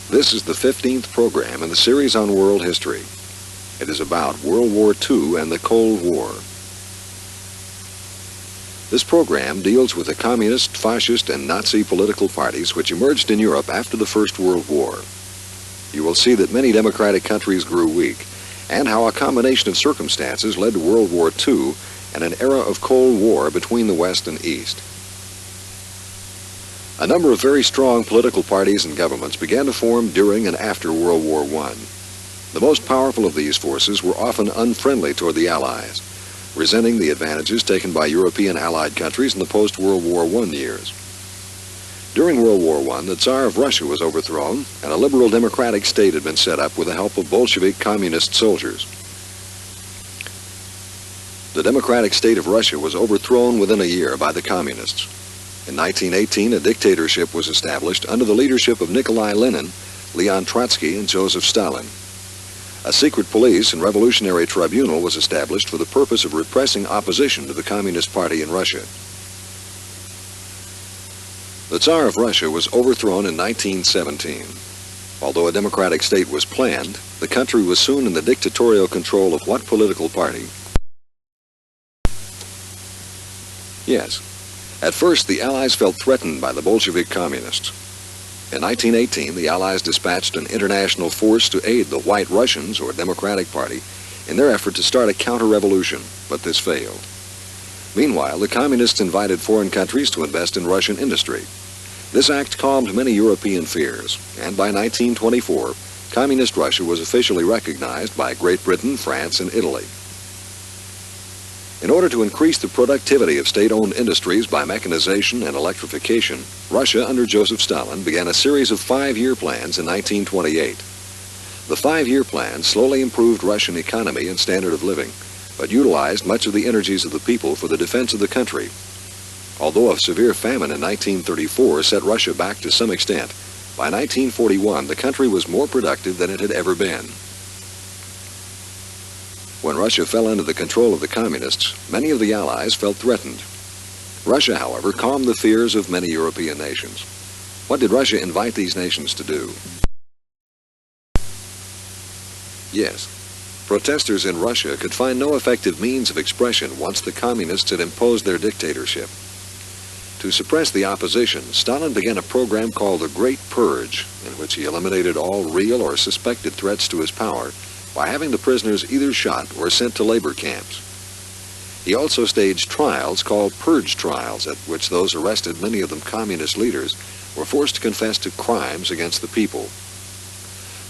This is the 15th program in the series on world history. It is about World War II and the Cold War. This program deals with the communist, fascist, and Nazi political parties which emerged in Europe after the First World War. You will see that many democratic countries grew weak, and how a combination of circumstances led to World War II and an era of Cold War between the West and East. A number of very strong political parties and governments began to form during and after World War I. The most powerful of these forces were often unfriendly toward the Allies, resenting the advantages taken by European Allied countries in the post-World War I years. During World War I, the Tsar of Russia was overthrown, and a liberal democratic state had been set up with the help of Bolshevik communist soldiers. The democratic state of Russia was overthrown within a year by the communists. In 1918, a dictatorship was established under the leadership of Nikolai Lenin, Leon Trotsky, and Joseph Stalin. A secret police and revolutionary tribunal was established for the purpose of repressing opposition to the Communist Party in Russia. The Tsar of Russia was overthrown in 1917. Although a democratic state was planned, the country was soon in the dictatorial control of what political party? Yes. At first, the Allies felt threatened by the Bolshevik communists. In 1918, the Allies dispatched an international force to aid the White Russians, or Democratic Party, in their effort to start a counter-revolution, but this failed. Meanwhile, the communists invited foreign countries to invest in Russian industry. This act calmed many European fears, and by 1924, Communist Russia was officially recognized by Great Britain, France, and Italy. In order to increase the productivity of state-owned industries by mechanization and electrification, Russia, under Joseph Stalin, began a series of 5-year plans in 1928. The 5-year plan slowly improved Russian economy and standard of living, but utilized much of the energies of the people for the defense of the country. Although a severe famine in 1934 set Russia back to some extent, by 1941 the country was more productive than it had ever been. When Russia fell under the control of the communists, many of the Allies felt threatened. Russia, however, calmed the fears of many European nations. What did Russia invite these nations to do? Yes, protesters in Russia could find no effective means of expression once the communists had imposed their dictatorship. To suppress the opposition, Stalin began a program called the Great Purge, in which he eliminated all real or suspected threats to his power by having the prisoners either shot or sent to labor camps. He also staged trials called purge trials, at which those arrested, many of them communist leaders, were forced to confess to crimes against the people.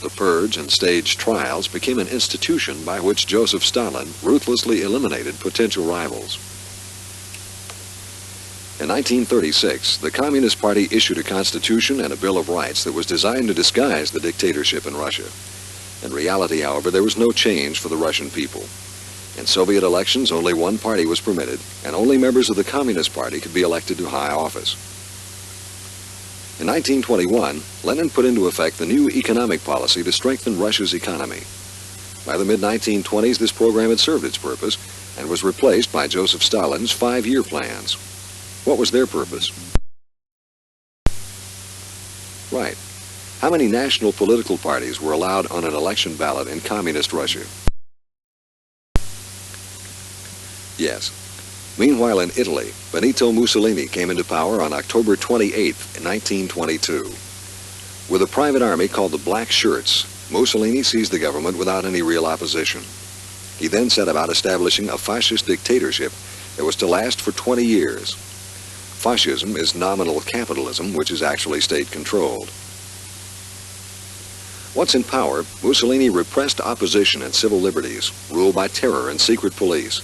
The purge and staged trials became an institution by which Joseph Stalin ruthlessly eliminated potential rivals. In 1936, the Communist Party issued a constitution and a Bill of Rights that was designed to disguise the dictatorship in Russia. In reality, however, there was no change for the Russian people. In Soviet elections, only one party was permitted, and only members of the Communist Party could be elected to high office. In 1921, Lenin put into effect the new economic policy to strengthen Russia's economy. By the mid-1920s, this program had served its purpose and was replaced by Joseph Stalin's 5-year plans. What was their purpose? Right. How many national political parties were allowed on an election ballot in Communist Russia? Yes. Meanwhile, in Italy, Benito Mussolini came into power on October 28, 1922. With a private army called the Black Shirts, Mussolini seized the government without any real opposition. He then set about establishing a fascist dictatorship that was to last for 20 years. Fascism is nominal capitalism, which is actually state-controlled. Once in power, Mussolini repressed opposition and civil liberties, ruled by terror and secret police,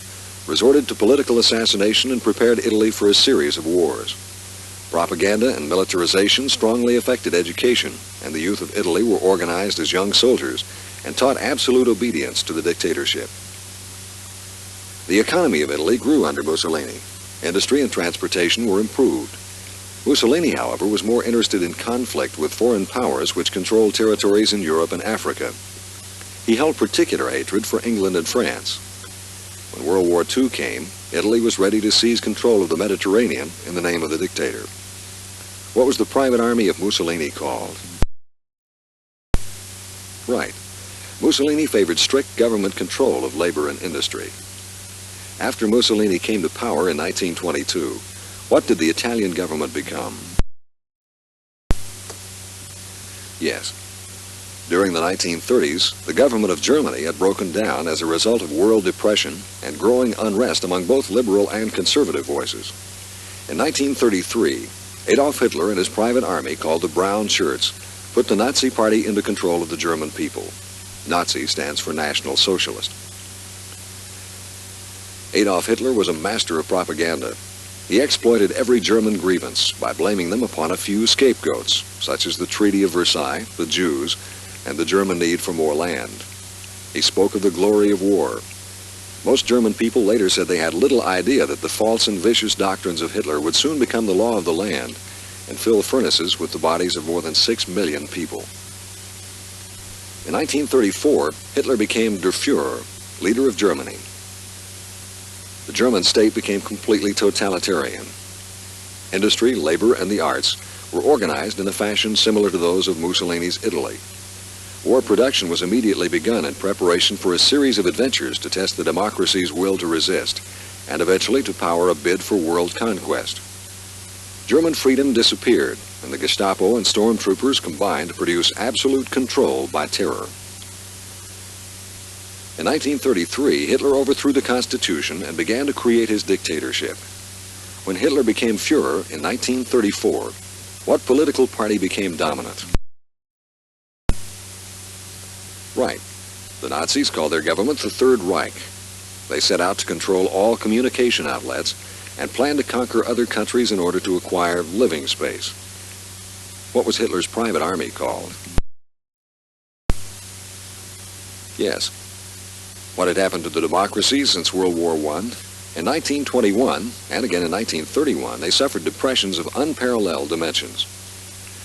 resorted to political assassination, and prepared Italy for a series of wars. Propaganda and militarization strongly affected education, and the youth of Italy were organized as young soldiers and taught absolute obedience to the dictatorship. The economy of Italy grew under Mussolini. Industry and transportation were improved. Mussolini, however, was more interested in conflict with foreign powers which controlled territories in Europe and Africa. He held particular hatred for England and France. When World War II came, Italy was ready to seize control of the Mediterranean in the name of the dictator. What was the private army of Mussolini called? Right. Mussolini favored strict government control of labor and industry. After Mussolini came to power in 1922, what did the Italian government become? Yes. During the 1930s, the government of Germany had broken down as a result of world depression and growing unrest among both liberal and conservative voices. In 1933, Adolf Hitler and his private army, called the Brown Shirts, put the Nazi Party into control of the German people. Nazi stands for National Socialist. Adolf Hitler was a master of propaganda. He exploited every German grievance by blaming them upon a few scapegoats, such as the Treaty of Versailles, the Jews, and the German need for more land. He spoke of the glory of war. Most German people later said they had little idea that the false and vicious doctrines of Hitler would soon become the law of the land and fill furnaces with the bodies of more than 6 million people. In 1934, Hitler became Der Führer, leader of Germany. The German state became completely totalitarian. Industry, labor, and the arts were organized in a fashion similar to those of Mussolini's Italy. War production was immediately begun in preparation for a series of adventures to test the democracy's will to resist, and eventually to power a bid for world conquest. German freedom disappeared, and the Gestapo and stormtroopers combined to produce absolute control by terror. In 1933, Hitler overthrew the Constitution and began to create his dictatorship. When Hitler became Führer in 1934, what political party became dominant? Right. The Nazis called their government the Third Reich. They set out to control all communication outlets and planned to conquer other countries in order to acquire living space. What was Hitler's private army called? Yes. What had happened to the democracies since World War I? In 1921, and again in 1931, they suffered depressions of unparalleled dimensions.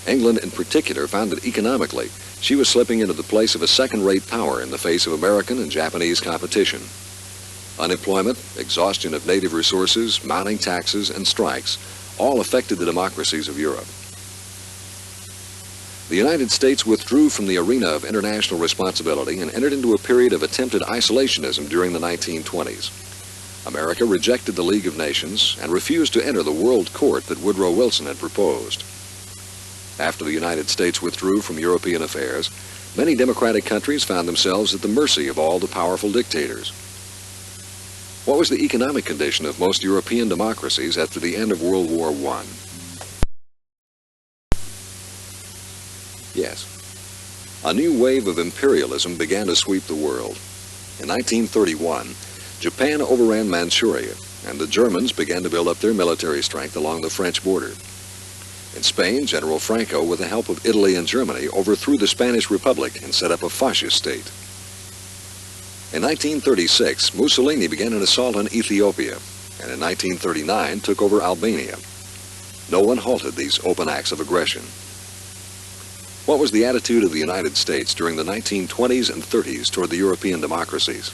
England in particular found that economically, she was slipping into the place of a second-rate power in the face of American and Japanese competition. Unemployment, exhaustion of native resources, mounting taxes, and strikes all affected the democracies of Europe. The United States withdrew from the arena of international responsibility and entered into a period of attempted isolationism during the 1920s. America rejected the League of Nations and refused to enter the World Court that Woodrow Wilson had proposed. After the United States withdrew from European affairs, many democratic countries found themselves at the mercy of all the powerful dictators. What was the economic condition of most European democracies after the end of World War I? Yes. A new wave of imperialism began to sweep the world. In 1931, Japan overran Manchuria, and the Germans began to build up their military strength along the French border. In Spain, General Franco, with the help of Italy and Germany, overthrew the Spanish Republic and set up a fascist state. In 1936, Mussolini began an assault on Ethiopia, and in 1939 took over Albania. No one halted these open acts of aggression. What was the attitude of the United States during the 1920s and 30s toward the European democracies?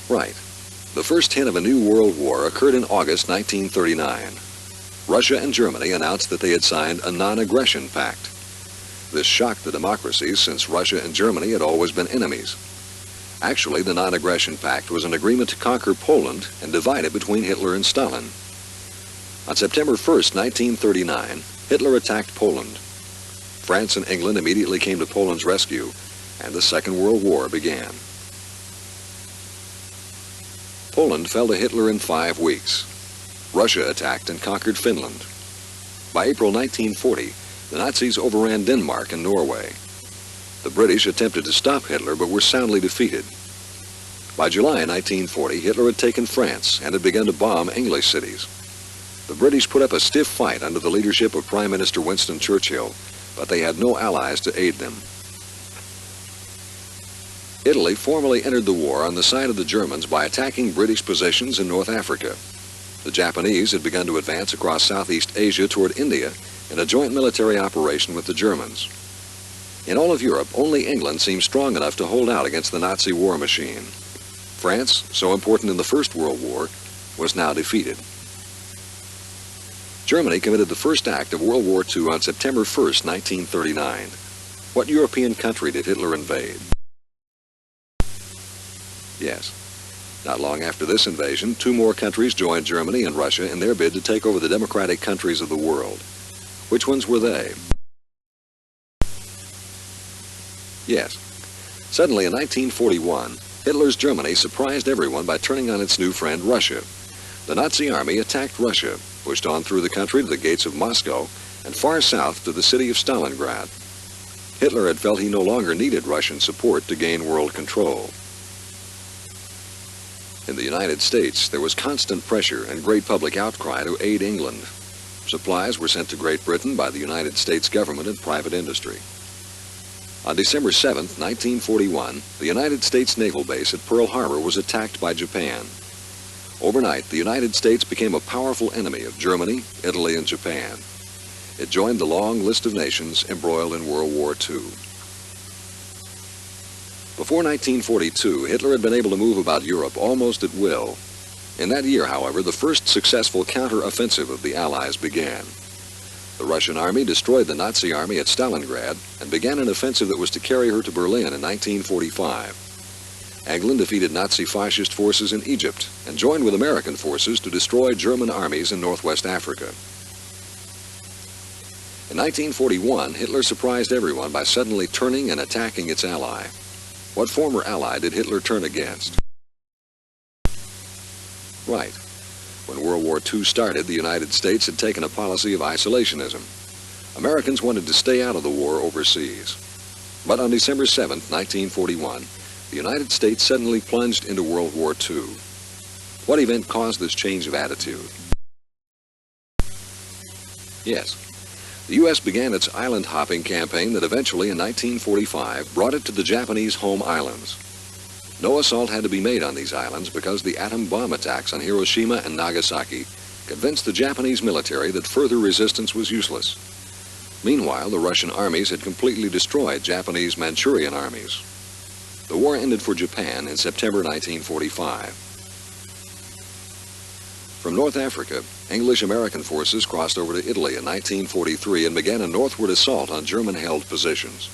Right. The first hint of a new world war occurred in August 1939. Russia and Germany announced that they had signed a non-aggression pact. This shocked the democracies since Russia and Germany had always been enemies. Actually, the non-aggression pact was an agreement to conquer Poland and divide it between Hitler and Stalin. On September 1st, 1939, Hitler attacked Poland. France and England immediately came to Poland's rescue, and the Second World War began. Poland fell to Hitler in 5 weeks. Russia attacked and conquered Finland. By April 1940, the Nazis overran Denmark and Norway. The British attempted to stop Hitler but were soundly defeated. By July 1940, Hitler had taken France and had begun to bomb English cities. The British put up a stiff fight under the leadership of Prime Minister Winston Churchill, but they had no allies to aid them. Italy formally entered the war on the side of the Germans by attacking British positions in North Africa. The Japanese had begun to advance across Southeast Asia toward India in a joint military operation with the Germans. In all of Europe, only England seemed strong enough to hold out against the Nazi war machine. France, so important in the First World War, was now defeated. Germany committed the first act of World War II on September 1st, 1939. What European country did Hitler invade? Yes. Not long after this invasion, two more countries joined Germany and Russia in their bid to take over the democratic countries of the world. Which ones were they? Yes. Suddenly in 1941, Hitler's Germany surprised everyone by turning on its new friend Russia. The Nazi army attacked Russia, pushed on through the country to the gates of Moscow, and far south to the city of Stalingrad. Hitler had felt he no longer needed Russian support to gain world control. In the United States, there was constant pressure and great public outcry to aid England. Supplies were sent to Great Britain by the United States government and private industry. On December 7, 1941, the United States naval base at Pearl Harbor was attacked by Japan. Overnight, the United States became a powerful enemy of Germany, Italy, and Japan. It joined the long list of nations embroiled in World War II. Before 1942, Hitler had been able to move about Europe almost at will. In that year, however, the first successful counter-offensive of the Allies began. The Russian army destroyed the Nazi army at Stalingrad and began an offensive that was to carry her to Berlin in 1945. England defeated Nazi fascist forces in Egypt and joined with American forces to destroy German armies in northwest Africa. In 1941, Hitler surprised everyone by suddenly turning and attacking its ally. What former ally did Hitler turn against? Right. When World War II started, the United States had taken a policy of isolationism. Americans wanted to stay out of the war overseas. But on December 7, 1941, the United States suddenly plunged into World War II. What event caused this change of attitude? Yes. The U.S. began its island-hopping campaign that eventually, in 1945, brought it to the Japanese home islands. No assault had to be made on these islands because the atom bomb attacks on Hiroshima and Nagasaki convinced the Japanese military that further resistance was useless. Meanwhile, the Russian armies had completely destroyed Japanese Manchurian armies. The war ended for Japan in September 1945. From North Africa, English-American forces crossed over to Italy in 1943 and began a northward assault on German-held positions.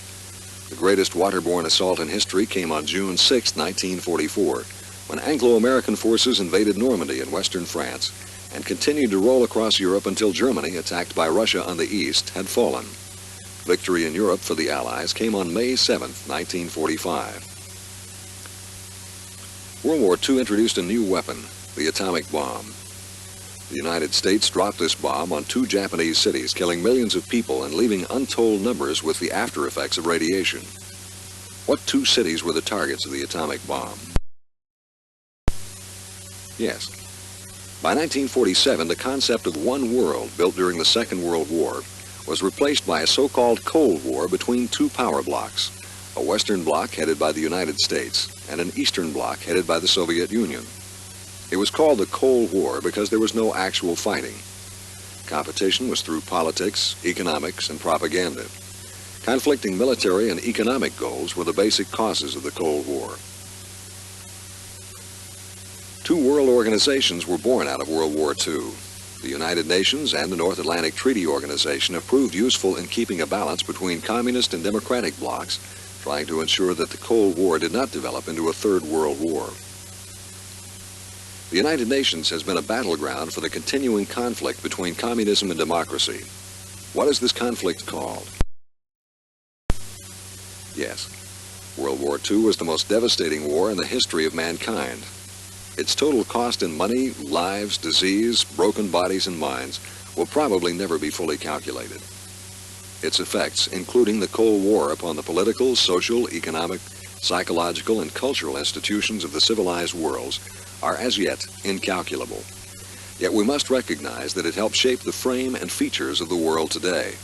The greatest waterborne assault in history came on June 6, 1944, when Anglo-American forces invaded Normandy in western France and continued to roll across Europe until Germany, attacked by Russia on the east, had fallen. Victory in Europe for the Allies came on May 7, 1945. World War II introduced a new weapon, the atomic bomb. The United States dropped this bomb on two Japanese cities, killing millions of people and leaving untold numbers with the after effects of radiation. What two cities were the targets of the atomic bomb? Yes. By 1947, the concept of one world built during the Second World War was replaced by a so-called Cold War between two power blocks, a Western bloc headed by the United States and an Eastern bloc headed by the Soviet Union. It was called the Cold War because there was no actual fighting. Competition was through politics, economics, and propaganda. Conflicting military and economic goals were the basic causes of the Cold War. Two world organizations were born out of World War II. The United Nations and the North Atlantic Treaty Organization have proved useful in keeping a balance between communist and democratic blocs, trying to ensure that the Cold War did not develop into a Third World War. The United Nations has been a battleground for the continuing conflict between communism and democracy. What is this conflict called? Yes, World War II was the most devastating war in the history of mankind. Its total cost in money, lives, disease, broken bodies, and minds will probably never be fully calculated. Its effects, including the Cold War upon the political, social, economic, psychological, and cultural institutions of the civilized worlds, are as yet incalculable. Yet we must recognize that it helped shape the frame and features of the world today.